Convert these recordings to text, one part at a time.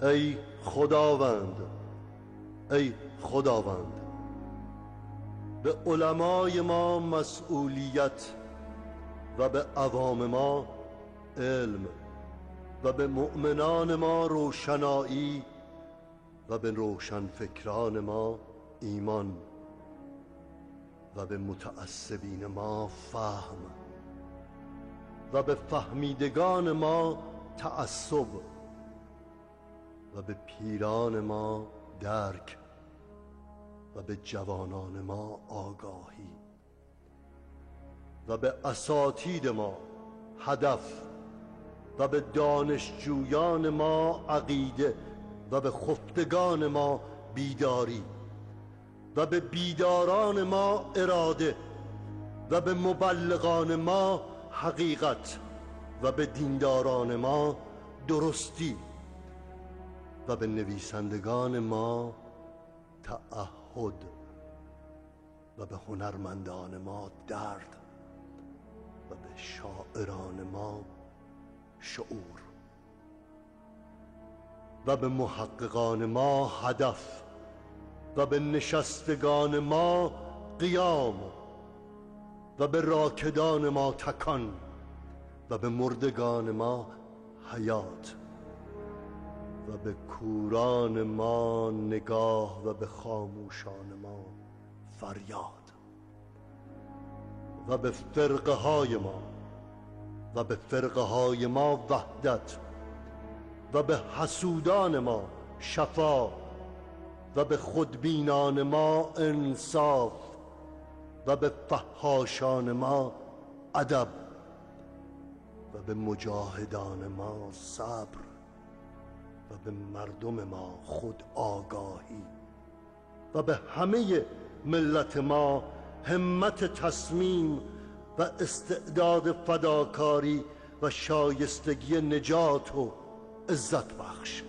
ای خداوند، ای خداوند، به علمای ما مسئولیت و به عوام ما علم و به مؤمنان ما روشنایی و به روشنفکران ما ایمان و به متعصبین ما فهم و به فهمیدگان ما تعصب و به پیران ما درک و به جوانان ما آگاهی و به اساتید ما هدف و به دانشجویان ما عقیده و به خفتگان ما بیداری و به بیداران ما اراده و به مبلغان ما حقیقت و به دینداران ما درستی و به نویسندگان ما تعهد و به هنرمندان ما درد و به شاعران ما شعور و به محققان ما هدف و به نشستگان ما قیام و به راکدان ما تکان و به مردگان ما حیات و به کوران ما نگاه و به خاموشان ما فریاد و به فرقه های ما و به فرقه های ما وحدت و به حسودان ما شفا و به خودبینان ما انصاف و به فحاشان ما ادب و به مجاهدان ما صبر و به مردم ما خود آگاهی و به همه ملت ما همت تصمیم و استعداد فداکاری و شایستگی نجات و عزت بخش.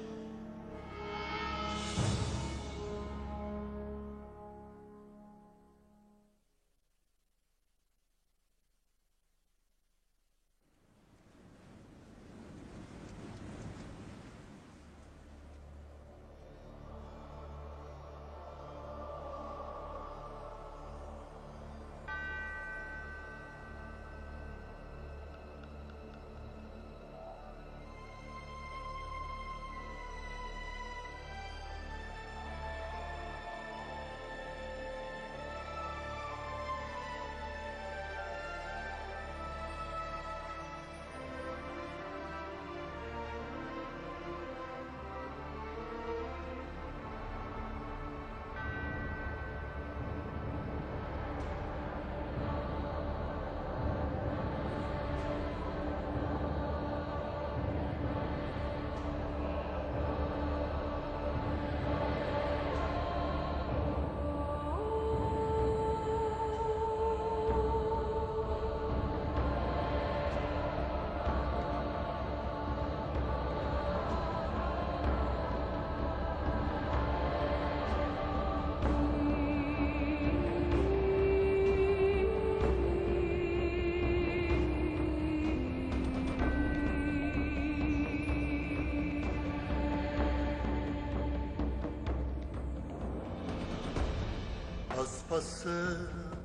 از پس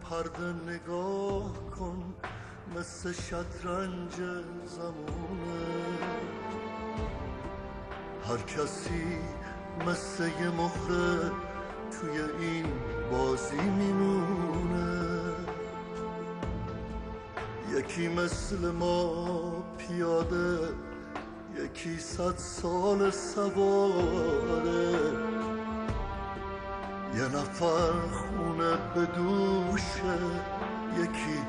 پرده نگاه کن مثل شطرنج زمونه، هر کسی مثل یه مهره توی این بازی میمونه. یکی مثل ما پیاده، یکی 100 سال سواره، یه نفر خونه به دوشه، یکی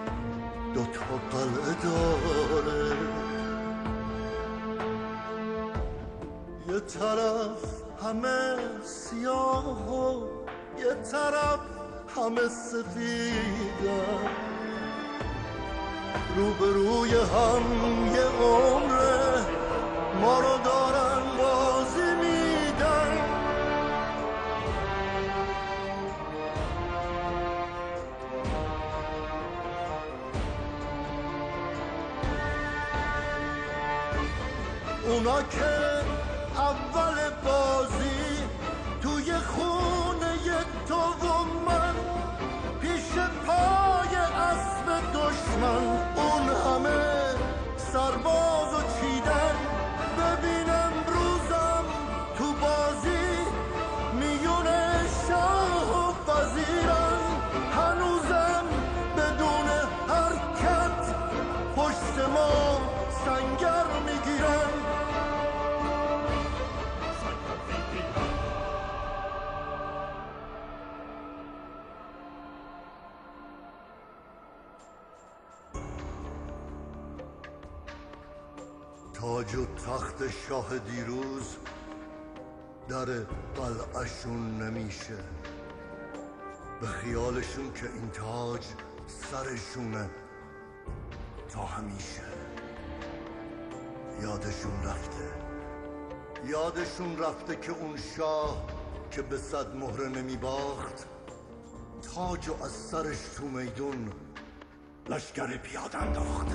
2 تا قلعه داره. یه طرف همه سیاه و یه طرف همه سفیدن، روبروی هم یه عمره ما رو دارن بازی میدن. اونا که اول بازی توی خونه تو و من پیش پای اسب دشمن اون همه سرباز و چیدن ببینم روزم تو بازی میونه شاه و وزیرن هنوزم بدون حرکت پشت ما سنگر میگیرن تاج و تخت شاه دیروز در قلعه‌شون نمیشه به خیالشون که این تاج سرشونه تا همیشه یادشون رفته که اون شاه که به 100 مهره نمیباخت تاج و از سرش تو میدون لشکر پیاده انداخت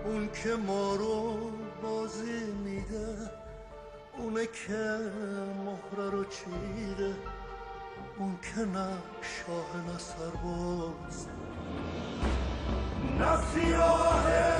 اون که ما رو بازی میده اونه که مهره رو چیده اون که نه شاه نه سرباز نه سیاه